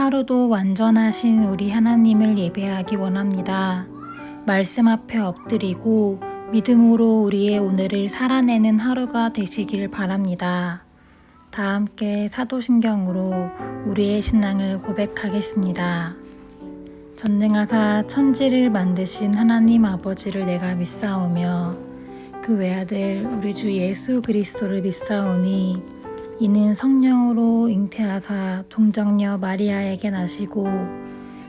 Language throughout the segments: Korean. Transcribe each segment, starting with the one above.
하루도 완전하신 우리 하나님을 예배하기 원합니다. 말씀 앞에 엎드리고 믿음으로 우리의 오늘을 살아내는 하루가 되시길 바랍니다. 다 함께 사도신경으로 우리의 신앙을 고백하겠습니다. 전능하사 천지를 만드신 하나님 아버지를 내가 믿사오며 그 외아들 우리 주 예수 그리스도를 믿사오니 이는 성령으로 잉태하사 동정녀 마리아에게 나시고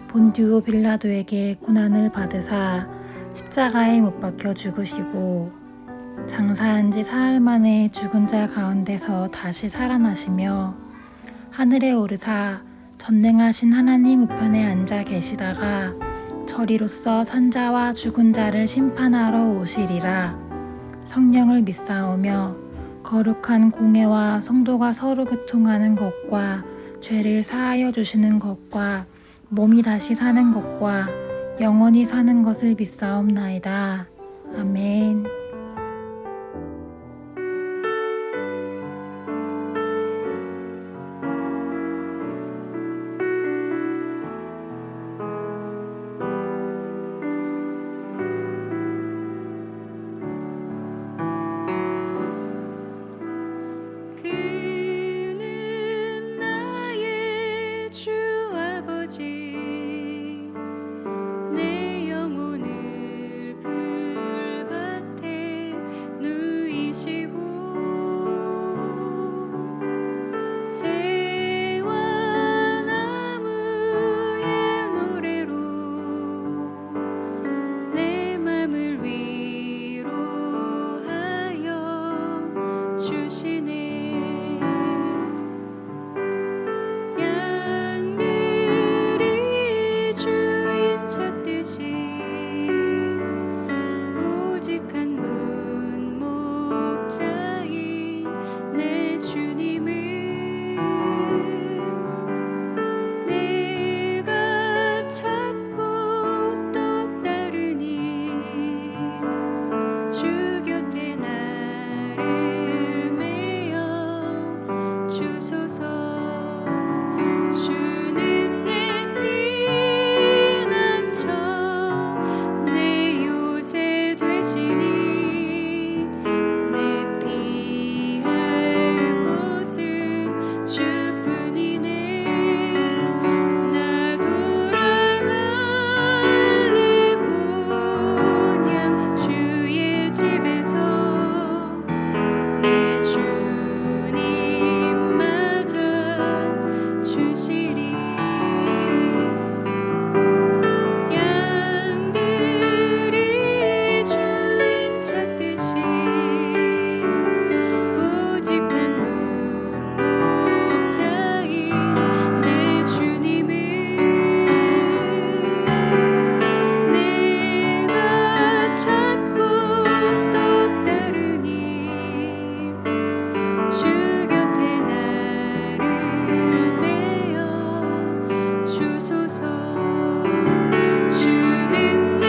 본디오 빌라도에게 고난을 받으사 십자가에 못 박혀 죽으시고 장사한 지 사흘 만에 죽은 자 가운데서 다시 살아나시며 하늘에 오르사 전능하신 하나님 우편에 앉아 계시다가 저리로서 산자와 죽은 자를 심판하러 오시리라. 성령을 믿사오며 거룩한 공회와 성도가 서로 교통하는 것과 죄를 사하여 주시는 것과 몸이 다시 사는 것과 영원히 사는 것을 믿사옵나이다. 아멘. 내 영혼을 불밭에 누이시고 새와 나무의 노래로 내 맘을 위로하여 주시네. 오직 한 분 목자인 내 주님을 내가 찾고 또 따르니 주 곁에 나를 메어 주소서. 주는 내 피난처 내 요새 되시니 내 피할 곳은 주뿐이네. 나 돌아갈래 본향 주의 집에서 내 주님 맞아 주시리. 양들이 주인 찾듯이 오직 한 분 목자인 내 주님을 내가 찾고 또 따르니 주 곁에 나를 메어 주소서. 주는 내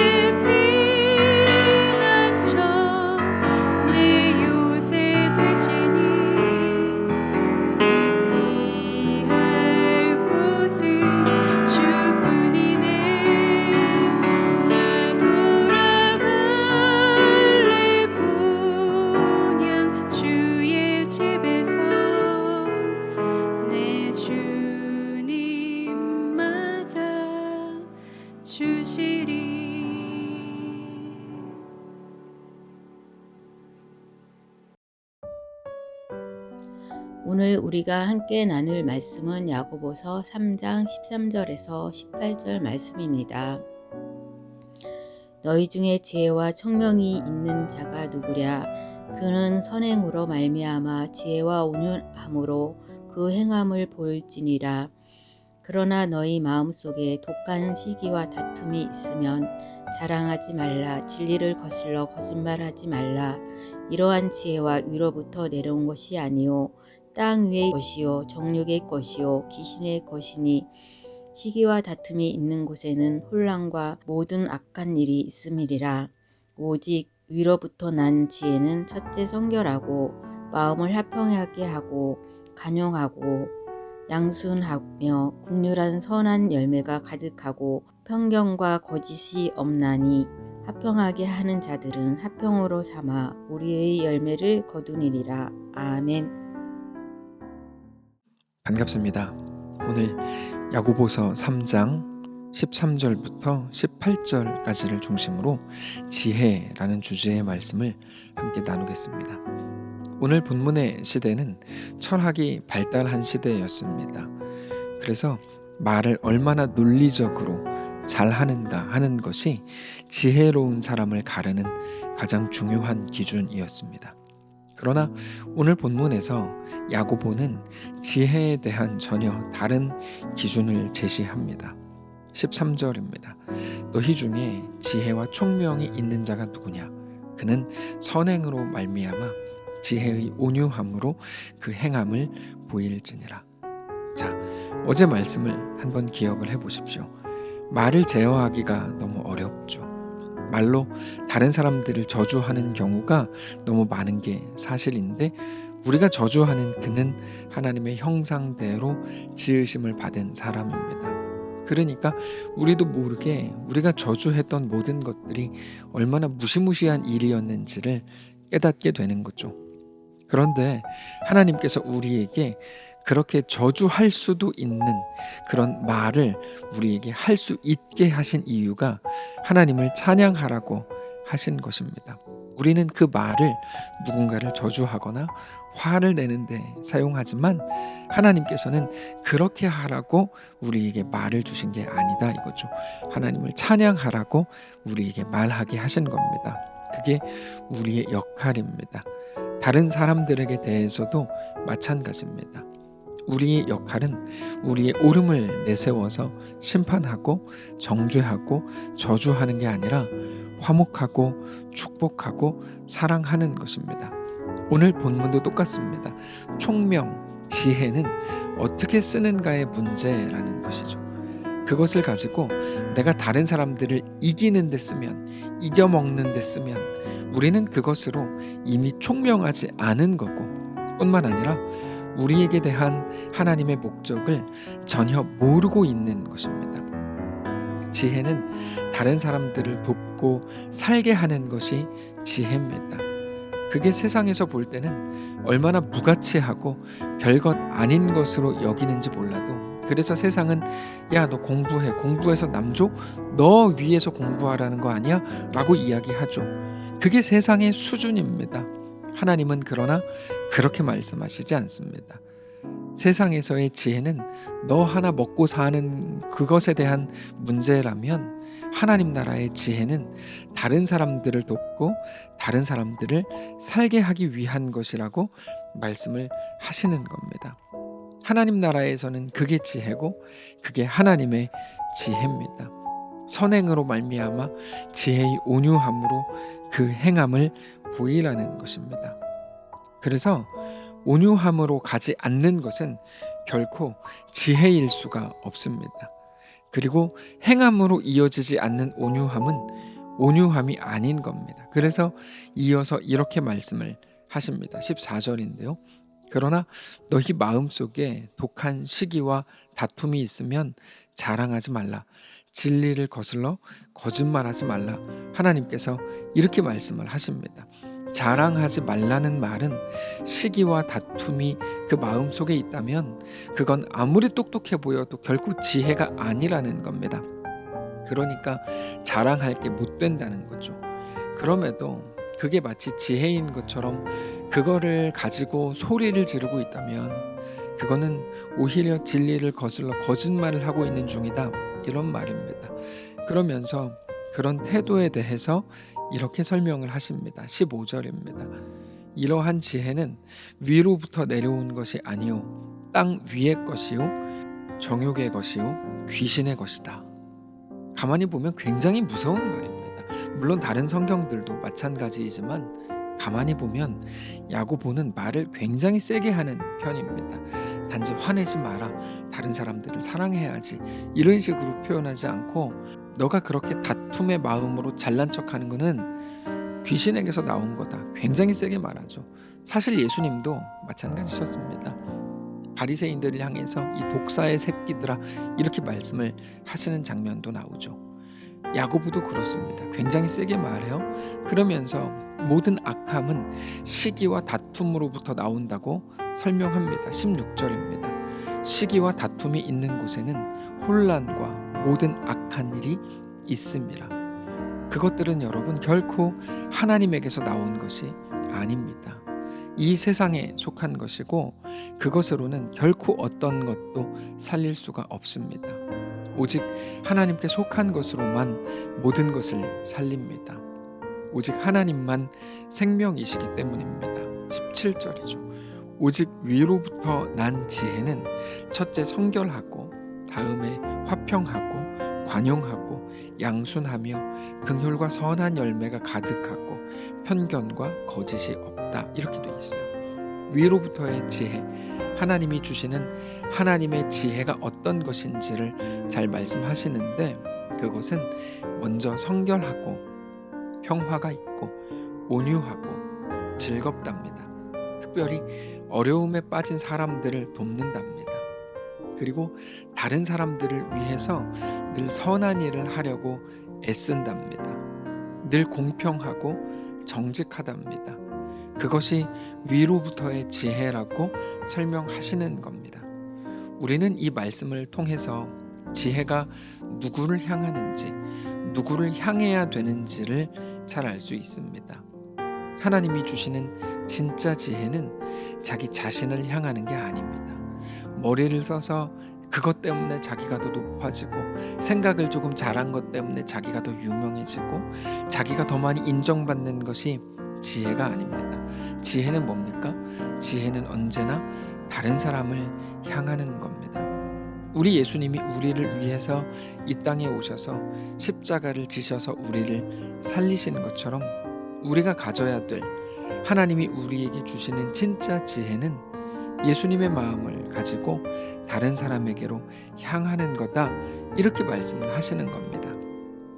피난처 내 요새 되시니 내 피할 곳은 주뿐이네. 나 돌아갈래 본향 주의 집에서 내 주님 맞아 주시리. 오늘 우리가 함께 나눌 말씀은 야고보서 3장 13절에서 18절 말씀입니다. 너희 중에 지혜와 총명이 있는 자가 누구랴? 그는 선행으로 말미암아 지혜와 온유함으로 그 행함을 보일지니라. 그러나 너희 마음속에 독한 시기와 다툼이 있으면 자랑하지 말라. 진리를 거슬러 거짓말하지 말라. 이러한 지혜와 위로부터 내려온 것이 아니요 땅 위의 것이요 정욕의 것이요 귀신의 것이니 시기와 다툼이 있는 곳에는 혼란과 모든 악한 일이 있음이리라. 오직 위로부터 난 지혜는 첫째 성결하고 마음을 화평하게 하고 간용하고 양순하며 국률한 선한 열매가 가득하고 편견과 거짓이 없나니 화평하게 하는 자들은 화평으로 삼아 우리의 열매를 거두니리라. 아멘. 반갑습니다. 오늘 야고보서 3장 13절부터 18절까지를 중심으로 지혜라는 주제의 말씀을 함께 나누겠습니다. 오늘 본문의 시대는 철학이 발달한 시대였습니다. 그래서 말을 얼마나 논리적으로 잘하는가 하는 것이 지혜로운 사람을 가르는 가장 중요한 기준이었습니다. 그러나 오늘 본문에서 야고보는 지혜에 대한 전혀 다른 기준을 제시합니다. 13절입니다. 너희 중에 지혜와 총명이 있는 자가 누구냐? 그는 선행으로 말미암아 지혜의 온유함으로 그 행함을 보일지니라. 자, 어제 말씀을 한번 기억을 해보십시오. 말을 제어하기가 너무 어렵죠. 말로 다른 사람들을 저주하는 경우가 너무 많은 게 사실인데, 우리가 저주하는 그는 하나님의 형상대로 지으심을 받은 사람입니다. 그러니까 우리도 모르게 우리가 저주했던 모든 것들이 얼마나 무시무시한 일이었는지를 깨닫게 되는 거죠. 그런데 하나님께서 우리에게 그렇게 저주할 수도 있는 그런 말을 우리에게 할 수 있게 하신 이유가 하나님을 찬양하라고 하신 것입니다. 우리는 그 말을 누군가를 저주하거나 화를 내는데 사용하지만 하나님께서는 그렇게 하라고 우리에게 말을 주신 게 아니다 이거죠. 하나님을 찬양하라고 우리에게 말하게 하신 겁니다. 그게 우리의 역할입니다. 다른 사람들에게 대해서도 마찬가지입니다. 우리의 역할은 우리의 옳음을 내세워서 심판하고 정죄하고 저주하는 게 아니라 화목하고 축복하고 사랑하는 것입니다. 오늘 본문도 똑같습니다. 총명, 지혜는 어떻게 쓰는가의 문제라는 것이죠. 그것을 가지고 내가 다른 사람들을 이기는 데 쓰면, 이겨먹는 데 쓰면 우리는 그것으로 이미 총명하지 않은 거고, 뿐만 아니라 우리에게 대한 하나님의 목적을 전혀 모르고 있는 것입니다. 지혜는 다른 사람들을 돕고 살게 하는 것이 지혜입니다. 그게 세상에서 볼 때는 얼마나 무가치하고 별것 아닌 것으로 여기는지 몰라도, 그래서 세상은 야, 너 공부해, 공부해서 남 줘? 너 위에서 공부하라는 거 아니야? 라고 이야기하죠. 그게 세상의 수준입니다. 하나님은 그러나 그렇게 말씀하시지 않습니다. 세상에서의 지혜는 너 하나 먹고 사는 그것에 대한 문제라면, 하나님 나라의 지혜는 다른 사람들을 돕고 다른 사람들을 살게 하기 위한 것이라고 말씀을 하시는 겁니다. 하나님 나라에서는 그게 지혜고 그게 하나님의 지혜입니다. 선행으로 말미암아 지혜의 온유함으로 그 행함을 보이라는 것입니다. 그래서 온유함으로 가지 않는 것은 결코 지혜일 수가 없습니다. 그리고 행함으로 이어지지 않는 온유함은 온유함이 아닌 겁니다. 그래서 이어서 이렇게 말씀을 하십니다. 14절인데요. 그러나 너희 마음속에 독한 시기와 다툼이 있으면 자랑하지 말라. 진리를 거슬러 거짓말하지 말라. 하나님께서 이렇게 말씀을 하십니다. 자랑하지 말라는 말은 시기와 다툼이 그 마음속에 있다면 그건 아무리 똑똑해 보여도 결코 지혜가 아니라는 겁니다. 그러니까 자랑할 게 못 된다는 거죠. 그럼에도 그게 마치 지혜인 것처럼 그거를 가지고 소리를 지르고 있다면 그거는 오히려 진리를 거슬러 거짓말을 하고 있는 중이다, 이런 말입니다. 그러면서 그런 태도에 대해서 이렇게 설명을 하십니다. 15절입니다. 이러한 지혜는 위로부터 내려온 것이 아니요 땅 위의 것이요 정욕의 것이요 귀신의 것이다. 가만히 보면 굉장히 무서운 말입니다. 물론 다른 성경들도 마찬가지이지만 가만히 보면 야고보는 말을 굉장히 세게 하는 편입니다. 단지 화내지 마라, 다른 사람들을 사랑해야지, 이런 식으로 표현하지 않고 너가 그렇게 다툼의 마음으로 잘난 척하는 거는 귀신에게서 나온 거다, 굉장히 세게 말하죠. 사실 예수님도 마찬가지셨습니다. 바리새인들을 향해서 이 독사의 새끼들아 이렇게 말씀을 하시는 장면도 나오죠. 야고보도 그렇습니다. 굉장히 세게 말해요. 그러면서 모든 악함은 시기와 다툼으로부터 나온다고 설명합니다. 16절입니다. 시기와 다툼이 있는 곳에는 혼란과 모든 악한 일이 있습니다. 그것들은 여러분 결코 하나님에게서 나온 것이 아닙니다. 이 세상에 속한 것이고 그것으로는 결코 어떤 것도 살릴 수가 없습니다. 오직 하나님께 속한 것으로만 모든 것을 살립니다. 오직 하나님만 생명이시기 때문입니다. 17절이죠. 오직 위로부터 난 지혜는 첫째 성결하고 다음에 화평하고 관용하고 양순하며 긍휼과 선한 열매가 가득하고 편견과 거짓이 없다. 이렇게 돼 있어요. 위로부터의 지혜, 하나님이 주시는 하나님의 지혜가 어떤 것인지를 잘 말씀하시는데 그것은 먼저 성결하고 평화가 있고 온유하고 즐겁답니다. 특별히 어려움에 빠진 사람들을 돕는답니다. 그리고 다른 사람들을 위해서 늘 선한 일을 하려고 애쓴답니다. 늘 공평하고 정직하답니다. 그것이 위로부터의 지혜라고 설명하시는 겁니다. 우리는 이 말씀을 통해서 지혜가 누구를 향하는지, 누구를 향해야 되는지를 잘 알 수 있습니다. 하나님이 주시는 진짜 지혜는 자기 자신을 향하는 게 아닙니다. 머리를 써서 그것 때문에 자기가 더 높아지고 생각을 조금 잘한 것 때문에 자기가 더 유명해지고 자기가 더 많이 인정받는 것이 지혜가 아닙니다. 지혜는 뭡니까? 지혜는 언제나 다른 사람을 향하는 겁니다. 우리 예수님이 우리를 위해서 이 땅에 오셔서 십자가를 지셔서 우리를 살리시는 것처럼 우리가 가져야 될 하나님이 우리에게 주시는 진짜 지혜는 예수님의 마음을 가지고 다른 사람에게로 향하는 거다. 이렇게 말씀을 하시는 겁니다.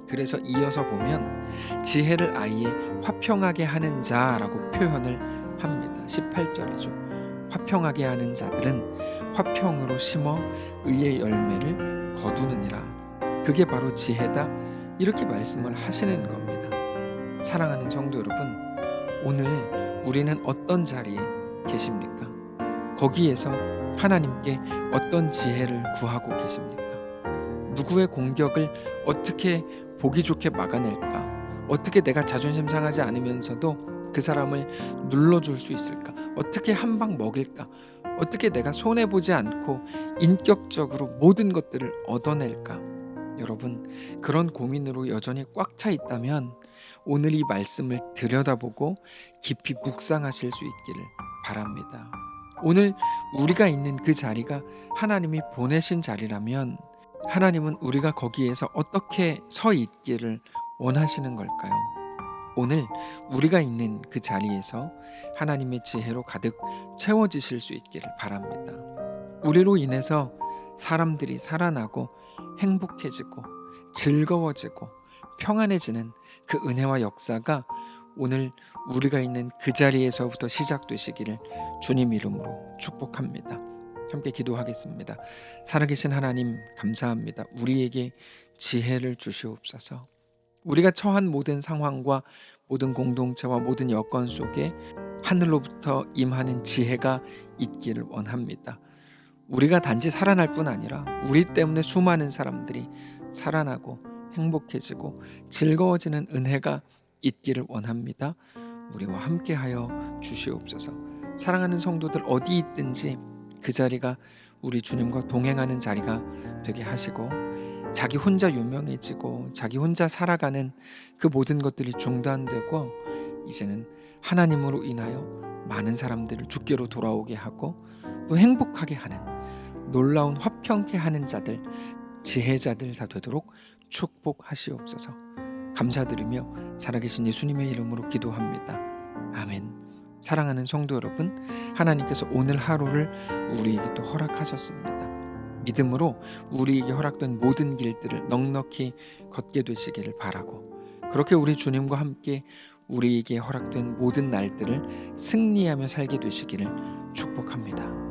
그래서 이어서 보면 지혜를 아예 화평하게 하는 자라고 표현을 합니다. 18절이죠. 화평하게 하는 자들은 화평으로 심어 의의 열매를 거두느니라. 그게 바로 지혜다. 이렇게 말씀을 하시는 겁니다. 사랑하는 성도 여러분, 오늘 우리는 어떤 자리에 계십니까? 거기에서 하나님께 어떤 지혜를 구하고 계십니까? 누구의 공격을 어떻게 보기 좋게 막아낼까? 어떻게 내가 자존심 상하지 않으면서도 그 사람을 눌러줄 수 있을까? 어떻게 한 방 먹일까? 어떻게 내가 손해보지 않고 인격적으로 모든 것들을 얻어낼까? 여러분, 그런 고민으로 여전히 꽉 차 있다면 오늘 이 말씀을 들여다보고 깊이 묵상하실 수 있기를 바랍니다. 오늘 우리가 있는 그 자리가 하나님이 보내신 자리라면 하나님은 우리가 거기에서 어떻게 서 있기를 원하시는 걸까요? 오늘 우리가 있는 그 자리에서 하나님의 지혜로 가득 채워지실 수 있기를 바랍니다. 우리로 인해서 사람들이 살아나고 행복해지고 즐거워지고 평안해지는 그 은혜와 역사가 오늘 우리가 있는 그 자리에서부터 시작되시기를 주님 이름으로 축복합니다. 함께 기도하겠습니다. 살아계신 하나님 감사합니다. 우리에게 지혜를 주시옵소서. 우리가 처한 모든 상황과 모든 공동체와 모든 여건 속에 하늘로부터 임하는 지혜가 있기를 원합니다. 우리가 단지 살아날 뿐 아니라 우리 때문에 수많은 사람들이 살아나고 행복해지고 즐거워지는 은혜가 있기를 원합니다. 우리와 함께하여 주시옵소서. 사랑하는 성도들 어디 있든지 그 자리가 우리 주님과 동행하는 자리가 되게 하시고 자기 혼자 유명해지고 자기 혼자 살아가는 그 모든 것들이 중단되고 이제는 하나님으로 인하여 많은 사람들을 주께로 돌아오게 하고 또 행복하게 하는 놀라운 화평케 하는 자들, 지혜자들 다 되도록 축복하시옵소서. 감사드리며 살아계신 예수님의 이름으로 기도합니다. 아멘. 사랑하는 성도 여러분, 하나님께서 오늘 하루를 우리에게 또 허락하셨습니다. 믿음으로 우리에게 허락된 모든 길들을 넉넉히 걷게 되시기를 바라고, 그렇게 우리 주님과 함께 우리에게 허락된 모든 날들을 승리하며 살게 되시기를 축복합니다.